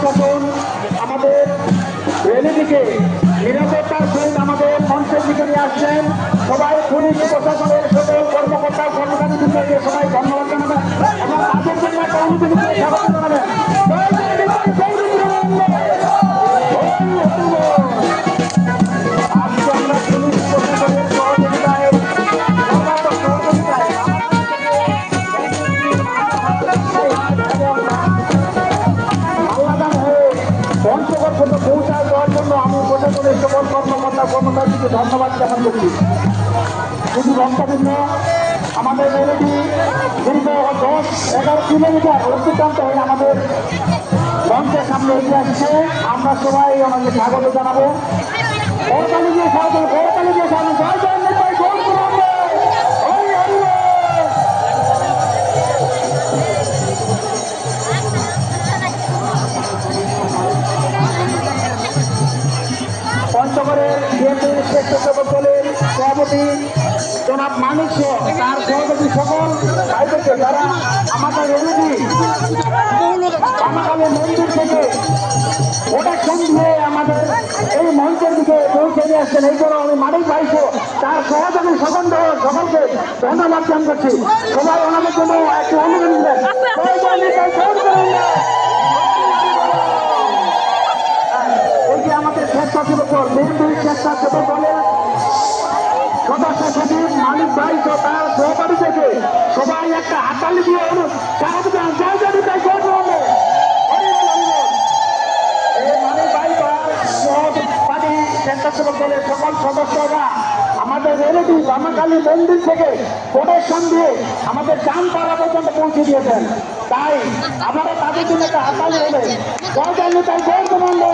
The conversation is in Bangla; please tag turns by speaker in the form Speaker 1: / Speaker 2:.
Speaker 1: প্রশাসন আমাদের রেলিটিকে নিরাপত্তার সহিত আমাদের মঞ্চের দিকে নিয়ে আসছেন। সবাই পুলিশ প্রশাসনের সকল কর্মকর্তা কর্মচারীদেরকে সবাই ধন্যবাদ জানাবেন এবং তাদের জন্য একটা অনুমতি স্বাগত জানাবেন। আজকে আমরা পুলিশ প্রশাসনের সহযোগিতায় পঞ্চগড় পর্যন্ত পৌঁছায় দেওয়ার জন্য আমি প্রশাসনের সকল কর্মকর্তা কর্মচারীকে ধন্যবাদ জ্ঞাপন করছি। শুধু রক্তবিঘ্ন আমাদের রেলটি দীর্ঘ 10-11 কিলোমিটার অতিক্রান্ত হয়ে আমাদের মঞ্চের সামনে এগিয়ে আসছে। আমরা সবাই আমাকে স্বাগত জানাবো। করতালি দিয়ে স্বাগত, করতালি দিয়ে স্বাগত। জয় জয় নেতাই জয় করবে। পঞ্চগড়ের বিএনপি স্বেচ্ছাসেবক দলের সভাপতি জনাব মানিক তার সভাপতি সকল ভাইদেরকে যারা আমাদের রেলটি আমাদের মন্দির থেকে প্রোটেকশন দিয়ে আমাদের এই মঞ্চের দিকে পৌঁছে নিয়ে আসছেন। এই জন্য আমি মানিক ভাইসো তার সহযোগী সকলকে ধন্যবাদ জ্ঞাপন করছি। সবাই ওনাদের জন্য একটি অনুমতি দেন। এই যে আমাদের স্বেচ্ছাসেবক দল বিএনপি স্বেচ্ছাসেবক দলের সদস্য সচিব মানিক ভাই তার সহকারী থেকে সবাই একটা হাততালি দিয়ে স্বাগত জানান। জয় জয় নিতাই জয় করবে। এই মানিক ভাই তার সহপাঠী স্বেচ্ছাসেবক দলের সকল সদস্যরা আমাদের রেলটি বামাকালী মন্দির থেকে প্রোটেকশন দিয়ে আমাদের চানপাড়া পর্যন্ত পৌঁছে দিয়েছেন। তাই আবারও তাদের জন্য একটা হাততালি হবে। জয় জয় নিতাই জয় করবে।